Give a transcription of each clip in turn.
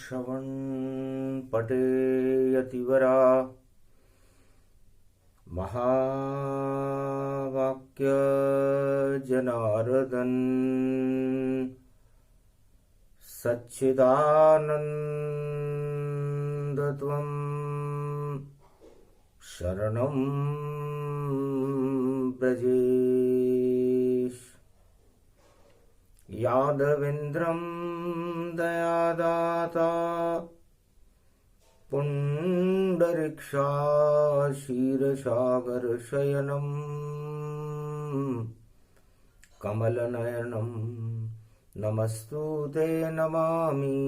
श्रवण पटे यतिवरा महावाक्य जनार्दन सच्चिदानंद त्वं शरणं व्रजेश। यादवेन्द्रं दयादाता पुण्डरीक्षाक्षीरसागरशयनं कमलनयनं नमस्तुते नमामि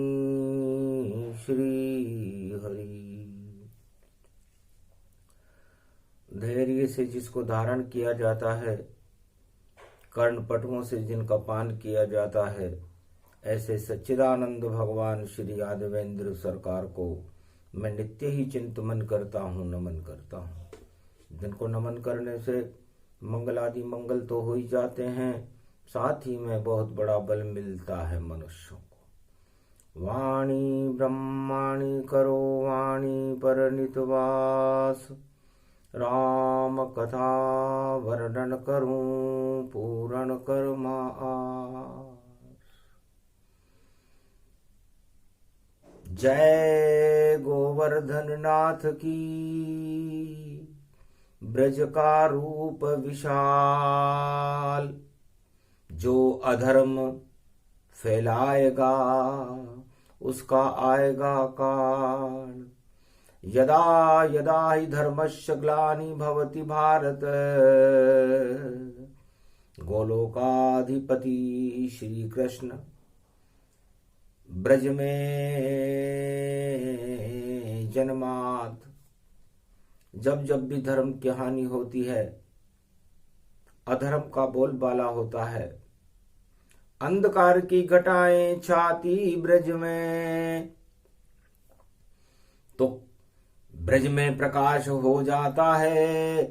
श्रीहरि। धैर्य से जिसको धारण किया जाता है, कर्णपटुओं से जिनका पान किया जाता है, ऐसे सच्चिदानंद भगवान श्री यादवेंद्र सरकार को मैं नित्य ही चिंतन करता हूँ, नमन करता हूँ। जिनको नमन करने से मंगल आदि मंगल तो हो ही जाते हैं, साथ ही में बहुत बड़ा बल मिलता है मनुष्यों को। वाणी ब्रह्माणी करो वाणी पर नितवास, राम कथा वर्णन करूं पूर्ण कर्मा आस। जय गोवर्धन नाथ की, ब्रज का रूप विशाल, जो अधर्म फैलाएगा उसका आएगा काल। यदा यदा हि धर्मस्य ग्लानि भवति भारत, गोलोकाधिपति श्री कृष्ण ब्रज में जन्मात। जब जब भी धर्म की हानि होती है, अधर्म का बोलबाला होता है, अंधकार की घटाएं छाती ब्रज में, तो ब्रज में प्रकाश हो जाता है।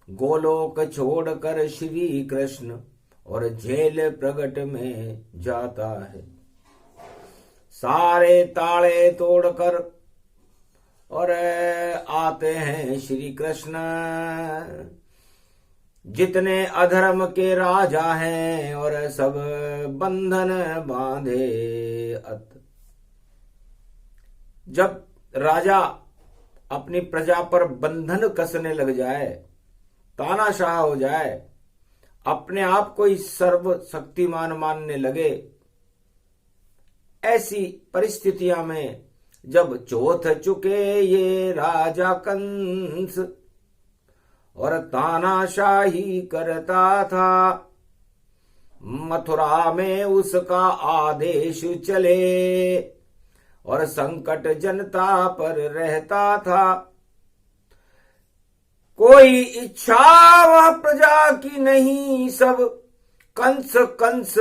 गोलोक छोड़कर श्री कृष्ण और जेल प्रगट में जाता है। सारे ताले तोड़कर और आते हैं श्री कृष्ण। जितने अधर्म के राजा हैं और सब बंधन बांधे अत। जब राजा अपनी प्रजा पर बंधन कसने लग जाए, तानाशाह हो जाए, अपने आप को ही सर्व शक्तिमान मानने लगे, ऐसी परिस्थितियां में जब चौथ चुके ये राजा कंस और तानाशाही करता था, मथुरा में उसका आदेश चले और संकट जनता पर रहता था। कोई इच्छा वह प्रजा की नहीं, सब कंस कंस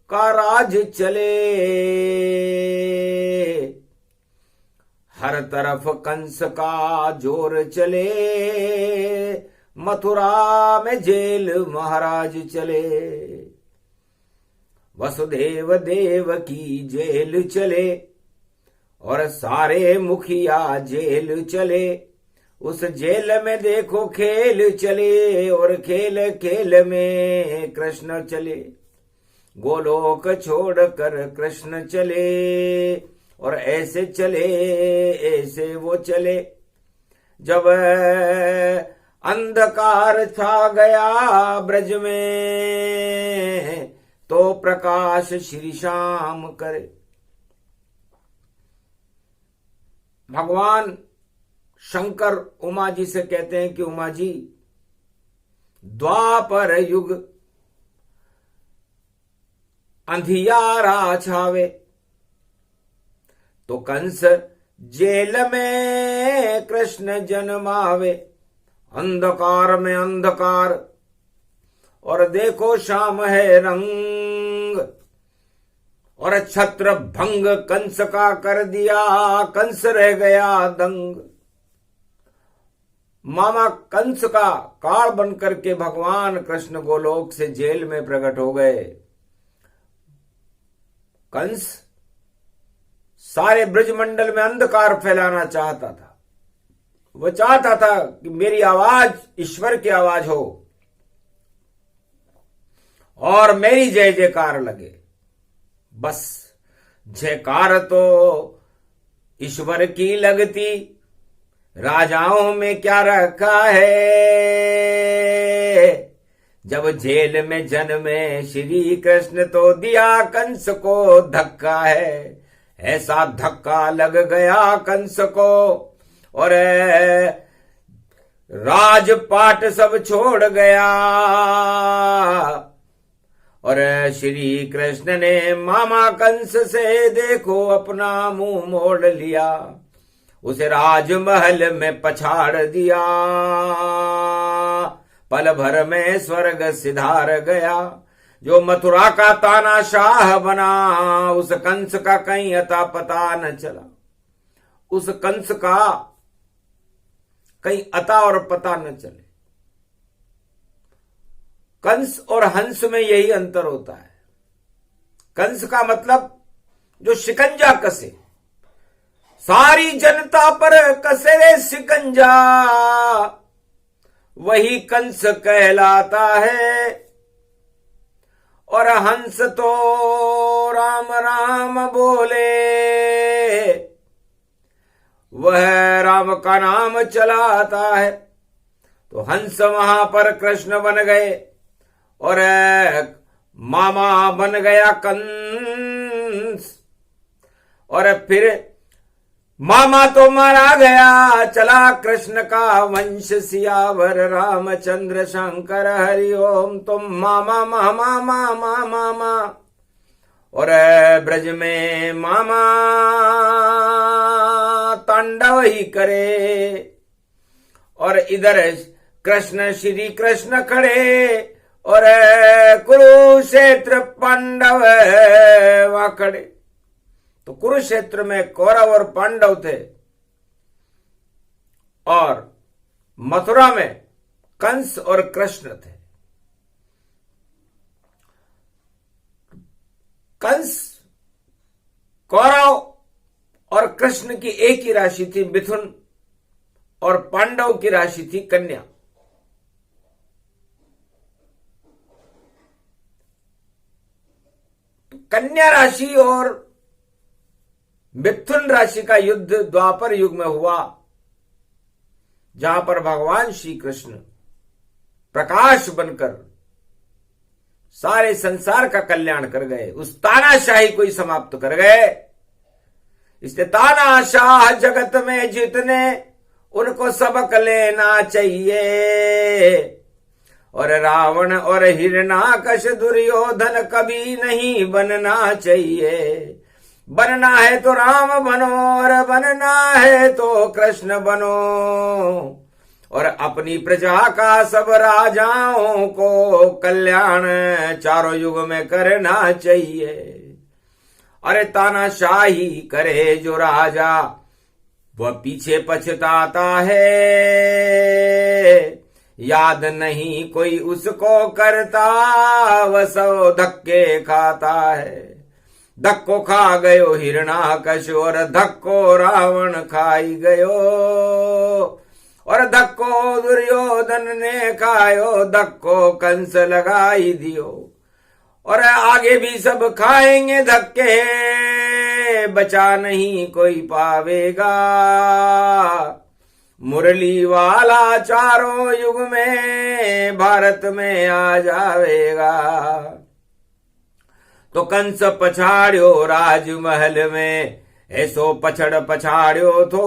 का राज चले। हर तरफ कंस का जोर चले, मथुरा में जेल महाराज चले। वसुदेव देव की जेल चले और सारे मुखिया जेल चले। उस जेल में देखो खेल चले और खेल खेल में कृष्ण चले। गोलोक छोड़कर कृष्ण चले और ऐसे चले ऐसे वो चले। जब अंधकार छा गया ब्रज में, तो प्रकाश श्री श्याम करे। भगवान शंकर उमा जी से कहते हैं कि उमा जी, द्वापर युग अंधियारा छावे, तो कंस जेल में कृष्ण जन्मावे। अंधकार में अंधकार और देखो शाम है रंग, और छत्र भंग कंस का कर दिया, कंस रह गया दंग। मामा कंस का काल बनकर के भगवान कृष्ण गोलोक से जेल में प्रकट हो गए। कंस सारे ब्रजमंडल में अंधकार फैलाना चाहता था। वो चाहता था कि मेरी आवाज ईश्वर की आवाज हो और मेरी जय जयकार लगे। बस जयकार तो ईश्वर की लगती, राजाओं में क्या रखा है। जब जेल में जन्मे श्री कृष्ण तो दिया कंस को धक्का है। ऐसा धक्का लग गया कंस को और राजपाट सब छोड़ गया। और श्री कृष्ण ने मामा कंस से देखो अपना मुंह मोड़ लिया, उसे राजमहल में पछाड़ दिया। पल भर में स्वर्ग सिधार गया। जो मथुरा का तानाशाह बना, उस कंस का कहीं अता पता न चला। उस कंस का कहीं अता और पता न चले। कंस और हंस में यही अंतर होता है। कंस का मतलब जो शिकंजा कसे, सारी जनता पर कसे रे शिकंजा, वही कंस कहलाता है। और हंस तो राम राम बोले, वह राम का नाम चलाता है। तो हंस वहां पर कृष्ण बन गए और मामा बन गया कंस। और फिर मामा तो मारा गया, चला कृष्ण का वंश सियावर रामचंद्र शंकर हरि ओम। तुम मामा मामा मामा मामा। और ब्रज में मामा तांडव ही करे और इधर कृष्ण श्री कृष्ण खड़े और कुरुक्षेत्र पांडव वहां खड़े। तो कुरुक्षेत्र में कौरव और पांडव थे और मथुरा में कंस और कृष्ण थे। कंस कौरव और कृष्ण की एक ही राशि थी मिथुन और पांडव की राशि थी कन्या। तो कन्या राशि और मिथुन राशि का युद्ध द्वापर युग में हुआ, जहां पर भगवान श्री कृष्ण प्रकाश बनकर सारे संसार का कल्याण कर गए, उस तानाशाही को ही समाप्त कर गए। इसलिए तानाशाह जगत में जितने, उनको सबक लेना चाहिए। और रावण और हिरणाकश दुर्योधन कभी नहीं बनना चाहिए। बनना है तो राम बनो और बनना है तो कृष्ण बनो। और अपनी प्रजा का सब राजाओं को कल्याण चारों युग में करना चाहिए। अरे तानाशाही करे जो राजा, वह पीछे पछताता है। याद नहीं कोई उसको करता, वह सौ धक्के खाता है। धक्को खा गयो हिरणाकश और धक्को रावण खाई गयो। और धक्को दुर्योधन ने खायो, धक्को कंस लगाई दियो। और आगे भी सब खाएंगे धक्के, बचा नहीं कोई पावेगा। मुरली वाला चारों युग में भारत में आ जावेगा। तो कंस पछाड़ियो राजमहल में, ऐसो पछड़ पछाड़ियो थो।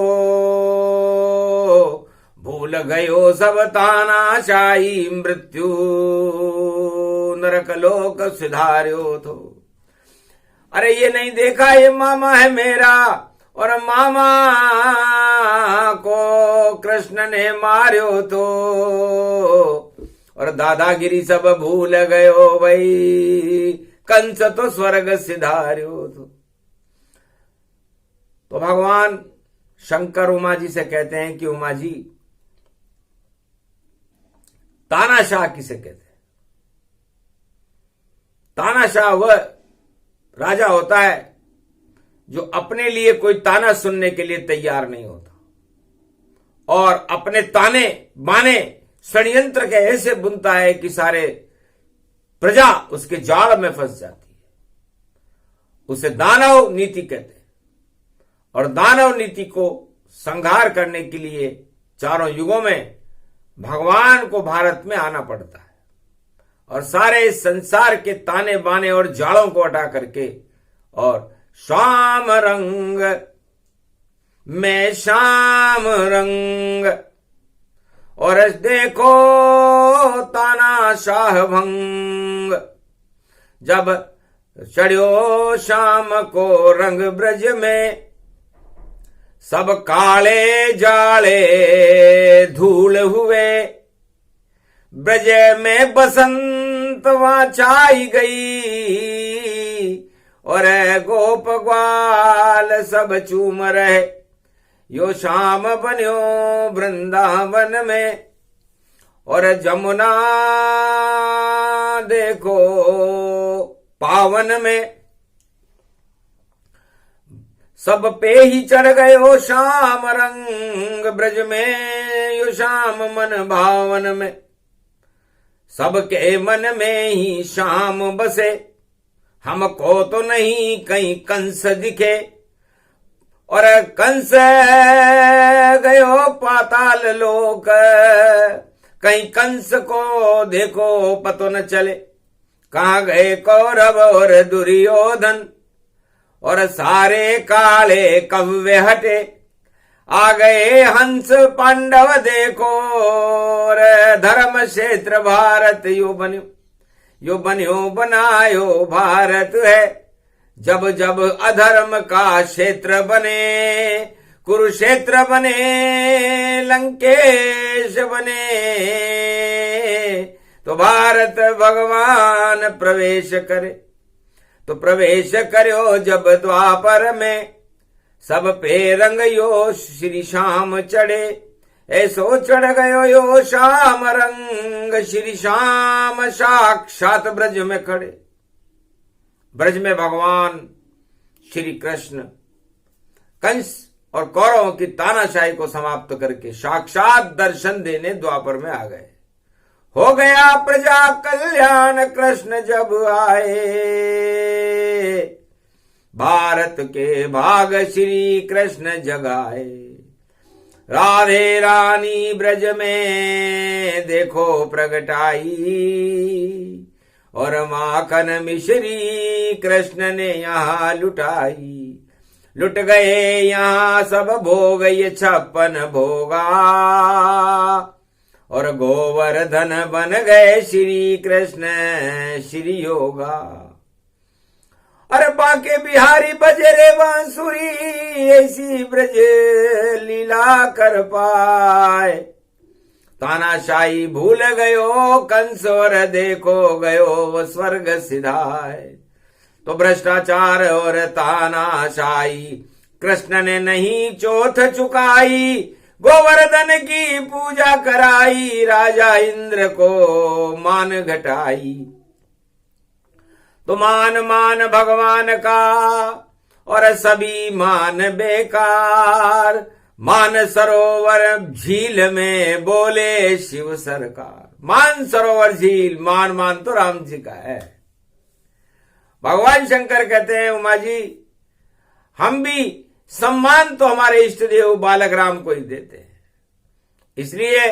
भूल गयो सब तानाशाही, मृत्यु नरक लोक सिधार्यो थो। अरे ये नहीं देखा ये मामा है मेरा, और मामा को कृष्ण ने मार्यो तो। और दादागिरी सब भूल गयो भाई, कंस तो स्वर्ग सिधार्यो तो भगवान शंकर उमा जी से कहते हैं कि उमा जी, तानाशाह किसे कहते हैं? तानाशाह वह राजा होता है जो अपने लिए कोई ताना सुनने के लिए तैयार नहीं होता और अपने ताने बाने षड्यंत्र के ऐसे बुनता है कि सारे प्रजा उसके जाल में फंस जाती है। उसे दानव नीति कहते हैं और दानव नीति को संहार करने के लिए चारों युगों में भगवान को भारत में आना पड़ता है और सारे संसार के ताने बाने और जालों को हटा करके और श्याम रंग में श्याम रंग और देखो तानाशाह भंग, जब चढ़ियो शाम को रंग ब्रज में सब काले जाले धूल हुए, ब्रज में बसंत वहां छाई गई और गोप ग्वाल सब चूम रहे, यो शाम बन्यो वृंदावन में और जमुना देखो पावन में, सब पे ही चढ़ गयो श्याम रंग ब्रज में, यो श्याम मन भावन में, सबके मन में ही श्याम बसे, हमको तो नहीं कहीं कंस दिखे और कंस गयो पाताल लोक, कहीं कंस को देखो पतो न चले, कहाँ गए कौरव और दुर्योधन और सारे काले कव्वे हटे, आ गए हंस पांडव देखो और धर्म क्षेत्र भारत यो बन्यो बनायो भारत है, जब जब अधर्म का क्षेत्र बने, कुरुक्षेत्र बने लंकेश बने, तो भारत भगवान प्रवेश करे, तो प्रवेश करो जब द्वापर में, सब पे रंग यो श्री श्याम चढ़े, ऐसो चढ़ गयो यो श्याम रंग, श्री श्याम साक्षात ब्रज में खड़े। ब्रज में भगवान श्री कृष्ण कंस और कौरवों की तानाशाही को समाप्त करके साक्षात दर्शन देने द्वापर में आ गए। हो गया प्रजा कल्याण कृष्ण जब आए, भारत के भाग श्री कृष्ण जगाए, राधे रानी ब्रज में देखो प्रगटाई और माखन मिश्री कृष्ण ने यहाँ लुटाई, लुट गए यहाँ सब भोग ये 56 भोगा और गोवर्धन बन गए श्री कृष्ण श्री योगा। अरे बाके बिहारी बजे रे बांसुरी, ऐसी ब्रज लीला कर पाए, तानाशाही भूल गयो कंस और देखो गयो वो स्वर्ग सिधाए, तो भ्रष्टाचार और तानाशाही कृष्ण ने नहीं चोथ चुकाई, गोवर्धन की पूजा कराई, राजा इंद्र को मान घटाई, तो मान भगवान का और सभी मान बेकार, मान सरोवर झील में बोले शिव सरकार। मान सरोवर झील मान तो राम जी का है। भगवान शंकर कहते हैं उमा जी हम भी सम्मान तो हमारे इष्ट देव बालक राम को ही देते हैं, इसलिए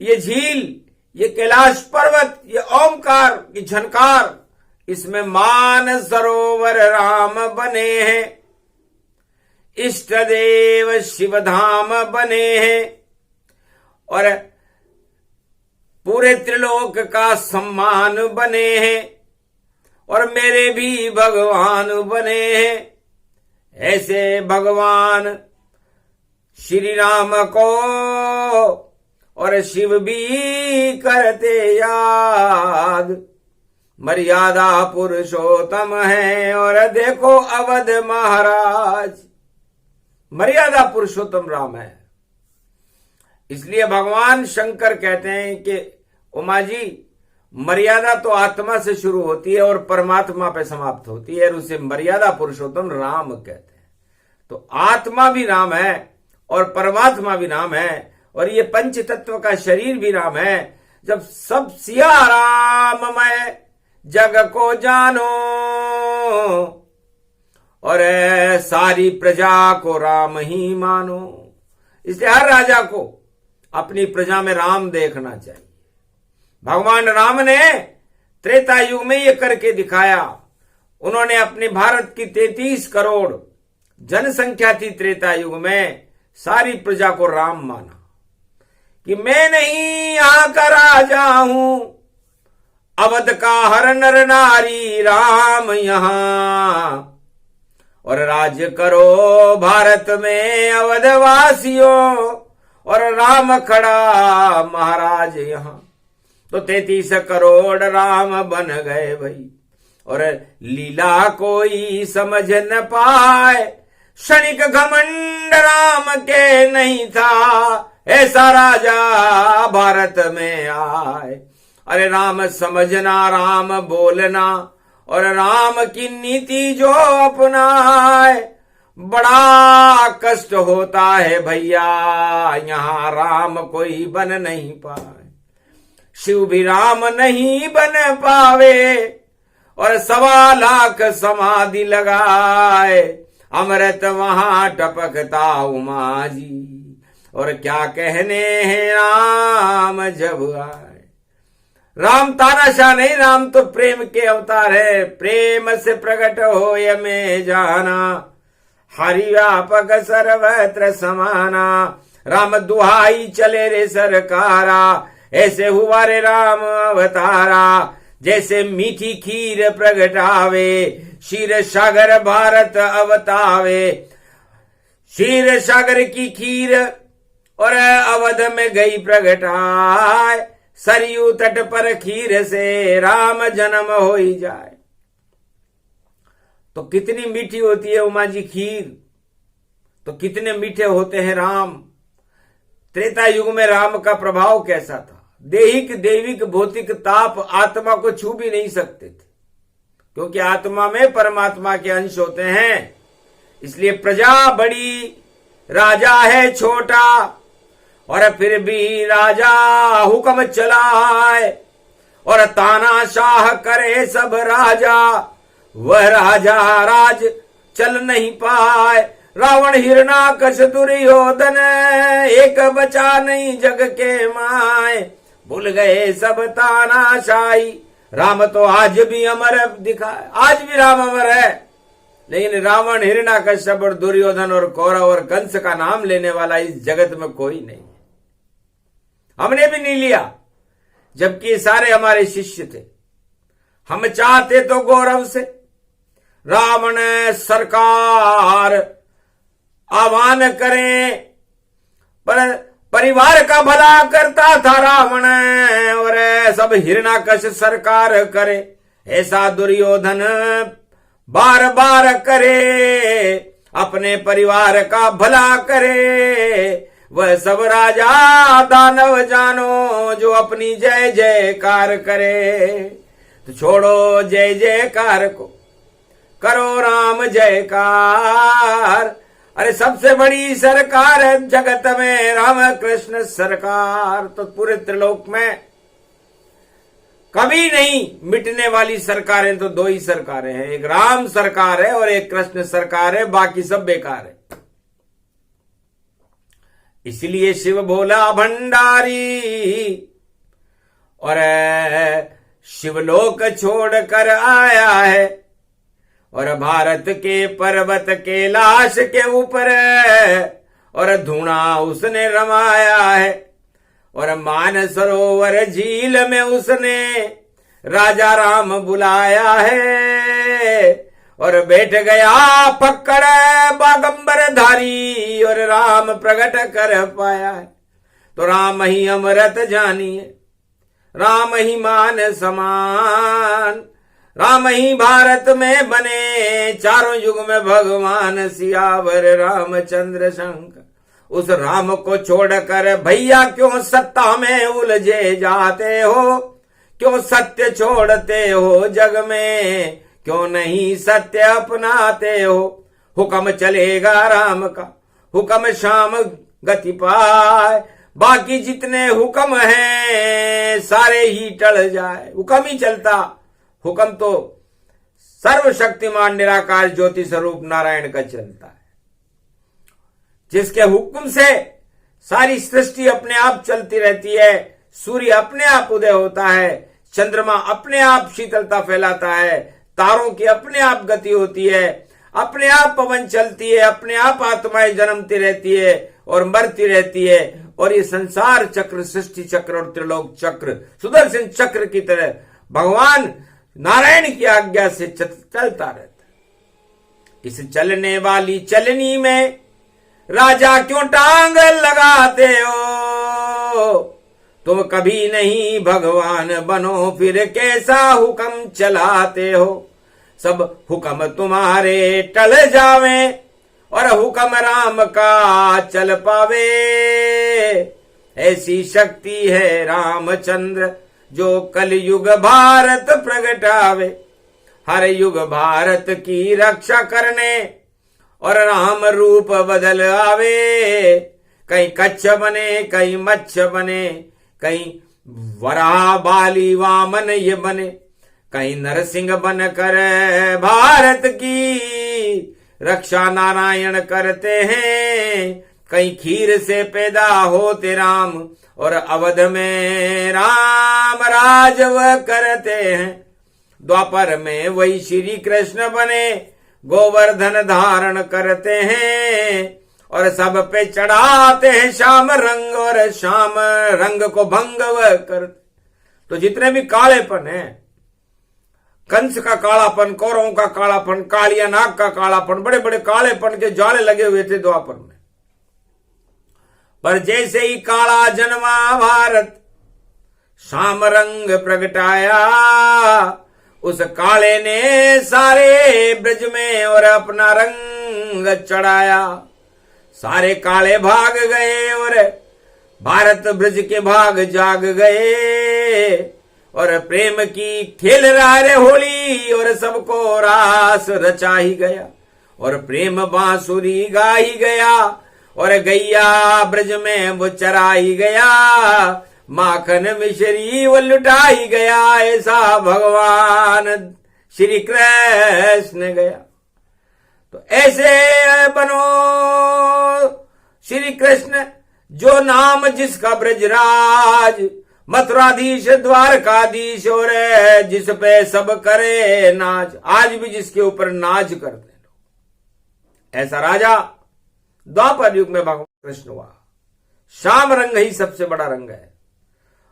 ये झील, ये कैलाश पर्वत, ये ओमकार की झनकार, इसमें मान सरोवर राम बने हैं, इष्ट देव शिवधाम बने हैं और पूरे त्रिलोक का सम्मान बने हैं और मेरे भी भगवान बने हैं। ऐसे भगवान श्री राम को और शिव भी करते याद, मर्यादा पुरुषोत्तम है और देखो अवध महाराज, मर्यादा पुरुषोत्तम राम है। इसलिए भगवान शंकर कहते हैं कि उमा जी मर्यादा तो आत्मा से शुरू होती है और परमात्मा पे समाप्त होती है और उसे मर्यादा पुरुषोत्तम राम कहते हैं। तो आत्मा भी राम है और परमात्मा भी राम है और ये पंच तत्व का शरीर भी राम है। जब सब सिया राममय जग को जानो और सारी प्रजा को राम ही मानो। इसलिए हर राजा को अपनी प्रजा में राम देखना चाहिए। भगवान राम ने त्रेता युग में ये करके दिखाया। उन्होंने अपने भारत की 33 करोड़ जनसंख्या थी त्रेता युग में, सारी प्रजा को राम माना कि मैं नहीं यहां का राजा हूं, अवध का हर नर नारी राम यहां, और राज्य करो भारत में अवधवासियों, और राम खड़ा महाराज यहां। तो 33 करोड़ राम बन गए भाई, और लीला कोई समझ न पाए, क्षणिक घमंड राम के नहीं था, ऐसा राजा भारत में आए। अरे राम समझना, राम बोलना, और राम की नीति जो अपनाए, बड़ा कष्ट होता है भैया, यहां राम कोई बन नहीं पाए। शिव भी राम नहीं बन पावे, और 1.25 लाख समाधि लगाए, अमृत वहां टपकता उमा जी, और क्या कहने हैं राम जब आए। राम तानाशाह नहीं, राम तो प्रेम के अवतार है। प्रेम से प्रकट हो ये में जाना, हरि व्यापक सर्वत्र समाना। राम दुहाई चले रे सरकारा, ऐसे हुआ रे राम अवतारा। जैसे मीठी खीर प्रगटावे, क्षीर सागर भारत अवतावे। क्षीर सागर की खीर और अवध में गई प्रगटाए, सरयू तट पर खीर से राम जन्म हो ही जाए। तो कितनी मीठी होती है उमा जी खीर, तो कितने मीठे होते हैं राम। त्रेता युग में राम का प्रभाव कैसा था। देहिक दैविक भौतिक ताप आत्मा को छू भी नहीं सकते थे, क्योंकि आत्मा में परमात्मा के अंश होते हैं। इसलिए प्रजा बड़ी, राजा है छोटा, और फिर भी राजा हुक्म चलाए, और तानाशाह करे सब राजा, वह राजा राज चल नहीं पाए। रावण हिरणाकश दुर्योधन, एक बचा नहीं जग के माए। भूल गए सब तानाशाही, राम तो आज भी अमर दिखाए। आज भी राम अमर है, लेकिन रावण हिरणाकश्यप और दुर्योधन और कौरव और कंस का नाम लेने वाला इस जगत में कोई नहीं। हमने भी नहीं लिया, जबकि सारे हमारे शिष्य थे। हम चाहते तो गौरव से रावण सरकार आह्वान करें, पर परिवार का भला करता था रावण, और सब हिरणाकश सरकार करे। ऐसा दुर्योधन बार बार करे, अपने परिवार का भला करे। वह सब राजा दानव जानो, जो अपनी जय जयकार करे। तो छोड़ो जय जयकार को, करो राम जयकार। अरे सबसे बड़ी सरकार है जगत में राम कृष्ण सरकार। तो पूरे त्रिलोक में कभी नहीं मिटने वाली सरकारें तो 2 ही सरकारें हैं, एक राम सरकार है और एक कृष्ण सरकार है, बाकी सब बेकार है। इसलिए शिव भोला भंडारी और शिवलोक छोड़ कर आया है, और भारत के पर्वत के लाश के ऊपर और धुना उसने रमाया है, और मान सरोवर झील में उसने राजा राम बुलाया है, और बैठ गया पकड़ बागंबर धारी, और राम प्रकट कर पाया है। तो राम ही अमृत जानिए, राम ही मान समान, राम ही भारत में बने चारों युग में भगवान सियावर रामचंद्र शंकर। उस राम को छोड़कर भैया क्यों सत्ता में उलझे जाते हो, क्यों सत्य छोड़ते हो जग में, क्यों नहीं सत्य अपनाते हो। हुक्म चलेगा राम का, हुक्म श्याम गति पाए। बाकी जितने हुक्म हैं सारे ही टल जाए। हुक्म ही चलता, हुक्म तो सर्वशक्तिमान निराकार ज्योति स्वरूप नारायण का चलता है, जिसके हुक्म से सारी सृष्टि अपने आप चलती रहती है। सूर्य अपने आप उदय होता है, चंद्रमा अपने आप शीतलता फैलाता है, तारों की अपने आप गति होती है, अपने आप पवन चलती है, अपने आप आत्माएं जन्मती रहती है और मरती रहती है। और ये संसार चक्र, सृष्टि चक्र और त्रिलोक चक्र सुदर्शन चक्र की तरह भगवान नारायण की आज्ञा से चलता रहता है। इस चलने वाली चलनी में राजा क्यों टांग लगाते हो? तुम कभी नहीं भगवान बनो, फिर कैसा हुक्म चलाते हो? सब हुक्म तुम्हारे टल जावे और हुक्म राम का चल पावे। ऐसी शक्ति है रामचंद्र जो कलयुग भारत प्रगटावे। हर युग भारत की रक्षा करने और राम रूप बदल आवे। कहीं कच्छ बने, कहीं मच्छ बने, कहीं वराह बाली वामन ये बने, कहीं नरसिंह बनकर भारत की रक्षा नारायण करते हैं। कहीं खीर से पैदा होते राम और अवध में राम राज वह करते हैं। द्वापर में वही श्री कृष्ण बने, गोवर्धन धारण करते हैं और सब पे चढ़ाते हैं श्याम रंग और श्याम रंग को भंग वह करते। तो जितने भी कालेपन है, कंस का कालापन, कौरवों का कालापन, कालिया नाग का कालापन, बड़े बड़े कालेपन के जाले लगे हुए थे द्वापर में। पर जैसे ही काला जन्मा भारत, श्याम रंग प्रगटाया, उस काले ने सारे ब्रज में और अपना रंग चढ़ाया। सारे काले भाग गए और भारत ब्रज के भाग जाग गए। और प्रेम की खेल रहा रे होली और सबको रास रचा ही गया। और प्रेम बांसुरी गा ही गया और गैया ब्रज में वो चरा ही गया। माखन मिश्री वो लुटा ही गया, ऐसा भगवान श्री कृष्ण गया। तो ऐसे बनो श्री कृष्ण जो नाम जिसका ब्रजराज, मथुराधीश द्वारकाधीश और जिस पे सब करे नाज। आज भी जिसके ऊपर नाज करते लोग, ऐसा राजा द्वापर युग में भगवान कृष्ण हुआ। श्याम रंग ही सबसे बड़ा रंग है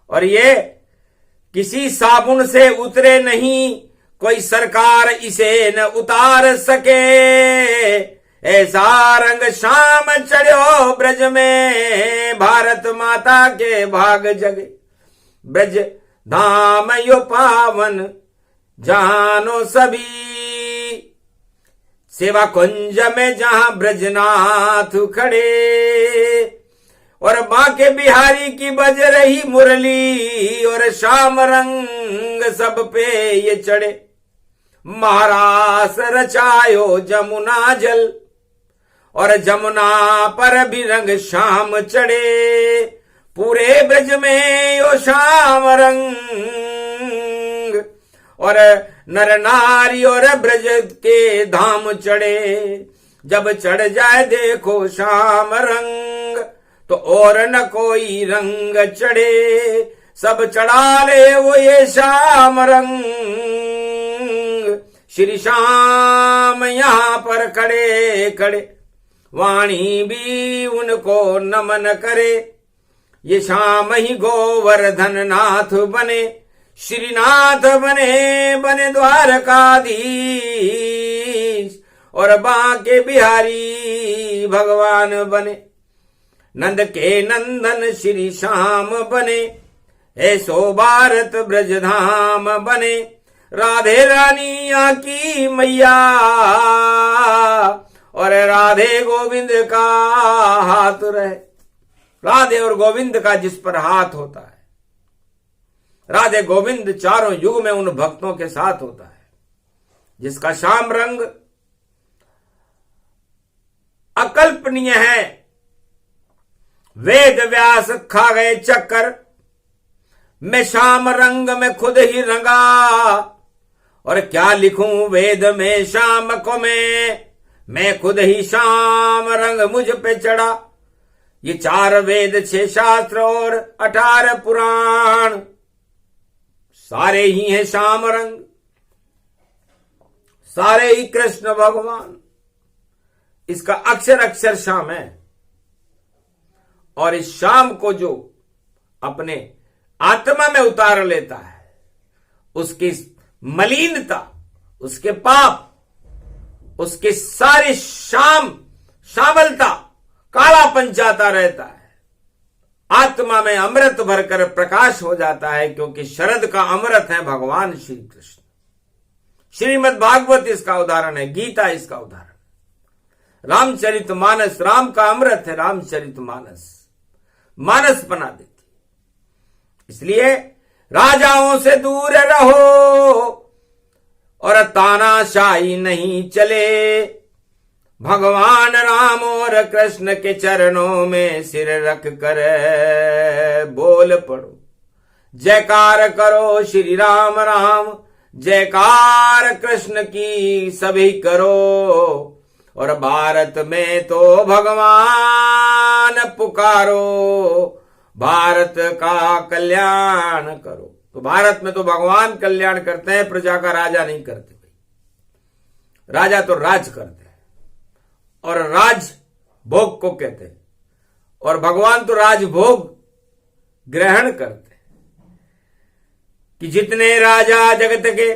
और ये किसी साबुन से उतरे नहीं, कोई सरकार इसे न उतार सके। ऐसा रंग श्याम चढ़ो ब्रज में, भारत माता के भाग जगे। ब्रज धाम यो पावन जानो सभी, सेवा कुंज में जहां ब्रजनाथ खड़े। और बांके बिहारी की बज रही मुरली और श्याम रंग सब पे ये चढ़े। महारास रचायो जमुना जल और जमुना पर भी रंग श्याम चढ़े। पूरे ब्रज में यो श्याम रंग और नर नारी और ब्रज के धाम चढ़े। जब चढ़ जाए देखो श्याम रंग तो और न कोई रंग चढ़े। सब चढ़ा ले वो ये श्याम रंग, श्री श्याम यहाँ पर खड़े खड़े। वाणी भी उनको नमन करे, ये श्याम ही गोवर्धन नाथ बने। श्रीनाथ बने बने द्वारकाधीश और बांके बिहारी भगवान बने। नंद के नंदन श्री श्याम बने, ऐसो भारत ब्रज धाम बने। राधे रानी आकी मैया और राधे गोविंद का हाथ रहे। राधे और गोविंद का जिस पर हाथ होता है, राधे गोविंद चारों युग में उन भक्तों के साथ होता है। जिसका श्याम रंग अकल्पनीय है। वेद व्यास खा गए चक्कर, मैं श्याम रंग में खुद ही रंगा, और क्या लिखूं वेद में श्याम को मैं खुद ही श्याम रंग मुझ पे चढ़ा। ये 4 वेद 6 शास्त्र और 18 पुराण, सारे ही हैं श्याम रंग, सारे ही कृष्ण भगवान। इसका अक्षर अक्षर श्याम है। और इस श्याम को जो अपने आत्मा में उतार लेता है, उसकी मलिनता, उसके पाप, उसकी सारी श्यामलता, कालापन जाता रहता है। आत्मा में अमृत भरकर प्रकाश हो जाता है, क्योंकि शरद का अमृत है भगवान श्री कृष्ण। श्रीमद् भागवत इसका उदाहरण है, गीता इसका उदाहरण, रामचरितमानस राम का अमृत है। रामचरितमानस मानस बना देती। इसलिए राजाओं से दूर रहो और तानाशाही नहीं चले। भगवान राम और कृष्ण के चरणों में सिर रख कर बोल पड़ो, जयकार करो श्री राम राम, जयकार कृष्ण की सभी करो। और भारत में तो भगवान पुकारो, भारत का कल्याण करो। तो भारत में तो भगवान कल्याण करते हैं, प्रजा का राजा नहीं करते भाई। राजा तो राज करते हैं, और राज भोग को कहते हैं, और भगवान तो राजभोग ग्रहण करते हैं। कि जितने राजा जगत के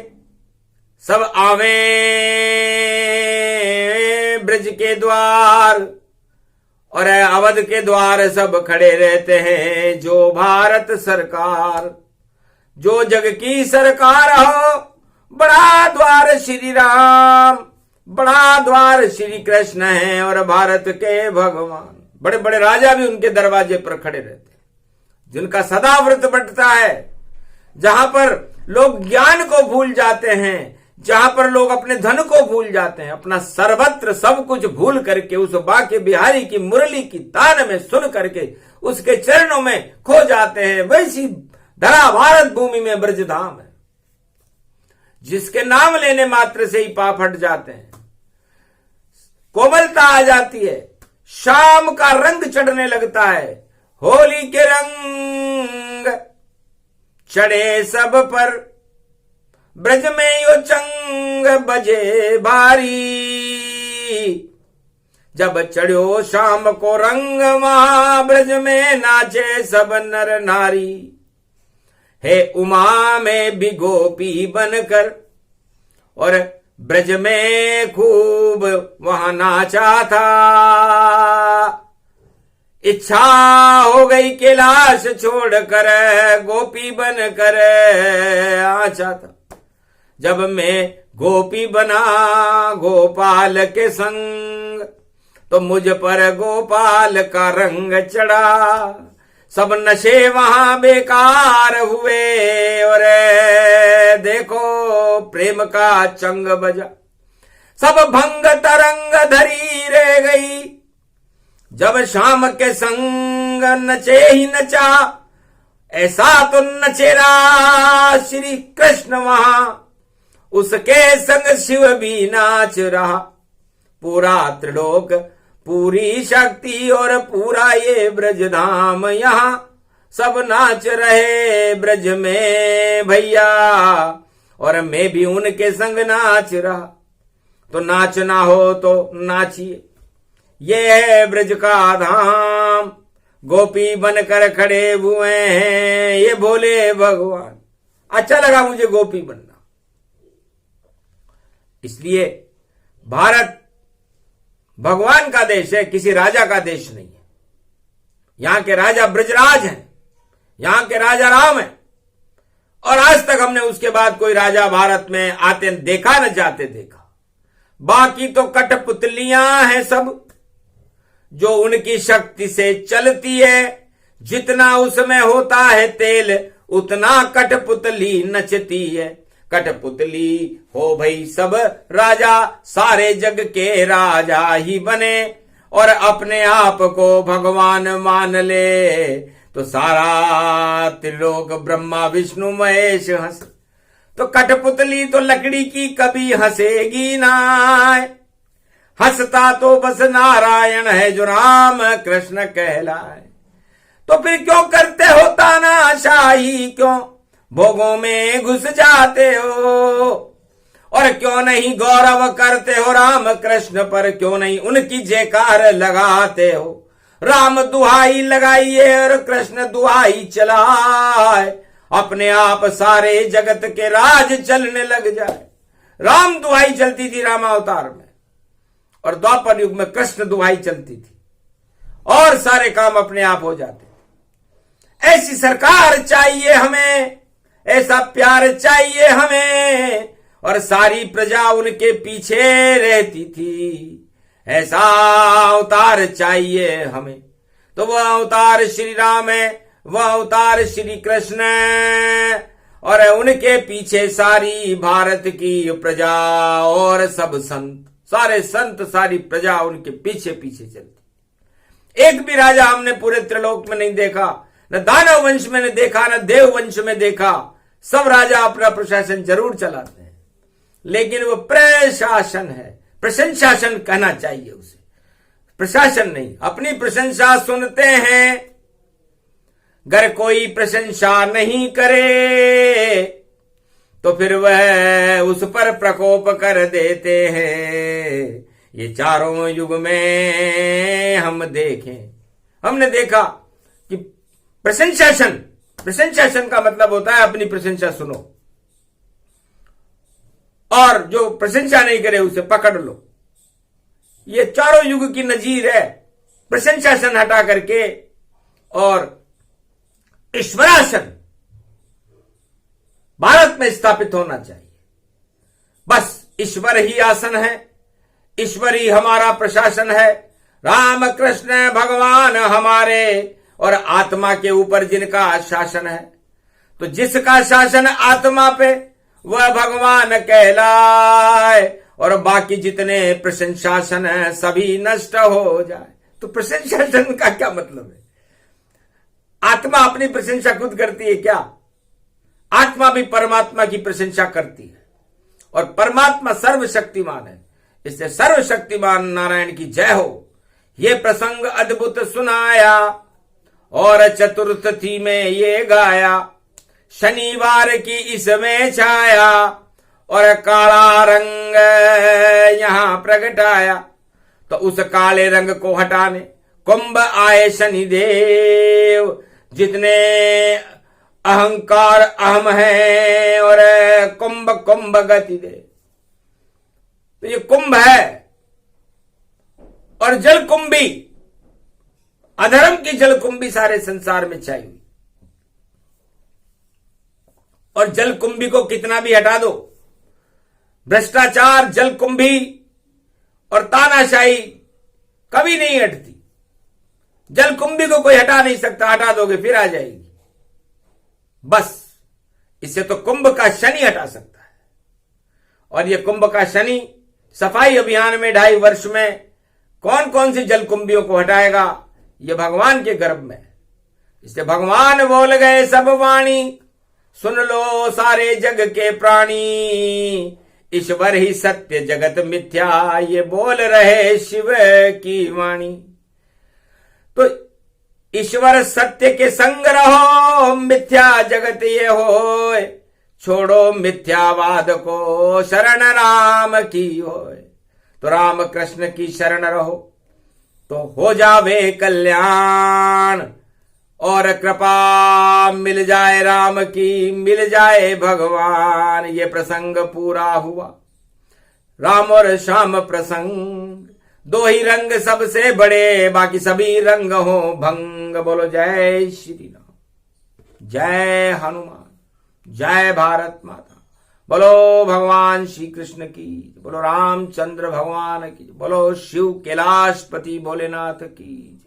सब आवे ब्रज के द्वार, और अवध के द्वार सब खड़े रहते हैं। जो भारत सरकार, जो जग की सरकार हो, बड़ा द्वार श्री राम, बड़ा द्वार श्री कृष्ण है। और भारत के भगवान, बड़े बड़े राजा भी उनके दरवाजे पर खड़े रहते हैं, जिनका सदा व्रत बंटता है। जहां पर लोग ज्ञान को भूल जाते हैं, जहां पर लोग अपने धन को भूल जाते हैं, अपना सर्वत्र सब कुछ भूल करके उस बाके बिहारी की मुरली की तान में सुन करके उसके चरणों में खो जाते हैं, वैसी धरा भारत भूमि में ब्रजधाम है, जिसके नाम लेने मात्र से ही पाप हट जाते हैं, कोमलता आ जाती है, शाम का रंग चढ़ने लगता है। होली के रंग चढ़े सब पर, ब्रज में यो चंग बजे भारी। जब चढ़ो शाम को रंग, वहां ब्रज में नाचे सब नर नारी। हे उमा में भी गोपी बनकर, और ब्रज में खूब वहां नाचा था। इच्छा हो गई कैलाश छोड़कर, गोपी बनकर आचा था। जब मैं गोपी बना गोपाल के संग, तो मुझ पर गोपाल का रंग चढ़ा। सब नशे वहां बेकार हुए, और देखो प्रेम का चंग बजा। सब भंग तरंग धरी रह गई, जब शाम के संग नचे ही नचा। ऐसा तो नचेरा श्री कृष्ण वहां, उसके संग शिव भी नाच रहा। पूरा त्रिलोक, पूरी शक्ति और पूरा ये ब्रजधाम, यहां सब नाच रहे ब्रज में भैया, और मैं भी उनके संग नाच रहा। तो नाचना हो तो नाचिए, ये है ब्रज का धाम। गोपी बनकर खड़े हुए हैं ये भोले भगवान। अच्छा लगा मुझे गोपी बनना। इसलिए भारत भगवान का देश है, किसी राजा का देश नहीं है। यहां के राजा ब्रजराज हैं, यहां के राजा राम हैं, और आज तक हमने उसके बाद कोई राजा भारत में आते देखा न जाते देखा। बाकी तो कठपुतलियां हैं सब, जो उनकी शक्ति से चलती है। जितना उसमें होता है तेल, उतना कठपुतली नचती है। कठपुतली हो भाई सब राजा, सारे जग के राजा ही बने। और अपने आप को भगवान मान ले तो सारा त्रिलोक ब्रह्मा विष्णु महेश हंस। तो कठपुतली तो लकड़ी की कभी हंसेगी ना, हंसता तो बस नारायण है जो राम कृष्ण कहलाए। तो फिर क्यों करते हो तानाशाही, क्यों भोगों में घुस जाते हो, और क्यों नहीं गौरव करते हो राम कृष्ण पर, क्यों नहीं उनकी जयकार लगाते हो। राम दुहाई लगाइए और कृष्ण दुहाई चलाए, अपने आप सारे जगत के राज चलने लग जाए। राम दुहाई चलती थी रामावतार में, और द्वापर युग में कृष्ण दुहाई चलती थी, और सारे काम अपने आप हो जाते। ऐसी सरकार चाहिए हमें, ऐसा प्यार चाहिए हमें, और सारी प्रजा उनके पीछे रहती थी। ऐसा अवतार चाहिए हमें। तो वह अवतार श्री राम है, वह अवतार श्री कृष्ण है, और उनके पीछे सारी भारत की प्रजा और सब संत, सारे संत सारी प्रजा उनके पीछे पीछे चलती। एक भी राजा हमने पूरे त्रिलोक में नहीं देखा, न दानव वंश में ने देखा, न देव वंश में देखा। सब राजा अपना प्रशासन जरूर चलाते हैं, लेकिन वो प्रशासन है, प्रशंसासन कहना चाहिए उसे, प्रशासन नहीं। अपनी प्रशंसा सुनते हैं, अगर कोई प्रशंसा नहीं करे तो फिर वह उस पर प्रकोप कर देते हैं। ये चारों युग में हम देखें, हमने देखा कि प्रशंसासन का मतलब होता है अपनी प्रशंसा सुनो, और जो प्रशंसा नहीं करे उसे पकड़ लो। ये चारों युग की नजीर है, प्रशंसासन हटा करके और ईश्वरासन भारत में स्थापित होना चाहिए। बस ईश्वर ही आसन है, ईश्वर ही हमारा प्रशासन है। राम कृष्ण भगवान हमारे, और आत्मा के ऊपर जिनका शासन है, तो जिसका शासन आत्मा पे वह भगवान कहलाए, और बाकी जितने प्रशंसासन है सभी नष्ट हो जाए। तो प्रशंसासन का क्या मतलब है? आत्मा अपनी प्रशंसा खुद करती है क्या? आत्मा भी परमात्मा की प्रशंसा करती है, और परमात्मा सर्वशक्तिमान है, इसलिए सर्वशक्तिमान नारायण की जय हो। ये प्रसंग अद्भुत सुनाया, और चतुर्थी में ये गाया। शनिवार की इसमें छाया, और काला रंग यहां प्रगटाया। तो उस काले रंग को हटाने कुंभ आए शनिदेव। जितने अहंकार अहम है, और कुंभ कुंभ गति दे। तो ये कुंभ है, और जल कुंभी, अधर्म की जल कुंभी सारे संसार में छाई हुई। और जल कुंभी को कितना भी हटा दो, भ्रष्टाचार, जल कुंभी और तानाशाही कभी नहीं हटती। जल कुंभी को कोई हटा नहीं सकता, हटा दोगे फिर आ जाएगी। बस इससे तो कुंभ का शनि हटा सकता है, और ये कुंभ का शनि सफाई अभियान में 2.5 वर्ष में कौन कौन सी जल कुंभियों को हटाएगा, ये भगवान के गर्भ में। इसलिए भगवान बोल गए सब वाणी, सुन लो सारे जग के प्राणी। ईश्वर ही सत्य जगत मिथ्या, ये बोल रहे शिव की वाणी। तो ईश्वर सत्य के संग रहो, मिथ्या जगत ये होए। छोड़ो मिथ्यावाद को, शरण राम की होए। तो राम कृष्ण की शरण रहो तो हो जावे कल्याण, और कृपा मिल जाए राम की, मिल जाए भगवान। ये प्रसंग पूरा हुआ, राम और श्याम प्रसंग। 2 ही रंग सबसे बड़े, बाकी सभी रंग हो भंग। बोलो जय श्री राम, जय हनुमान, जय भारत माता। बोलो भगवान श्री कृष्ण की, बोलो रामचंद्र भगवान की, बोलो शिव कैलाशपति भोलेनाथ की।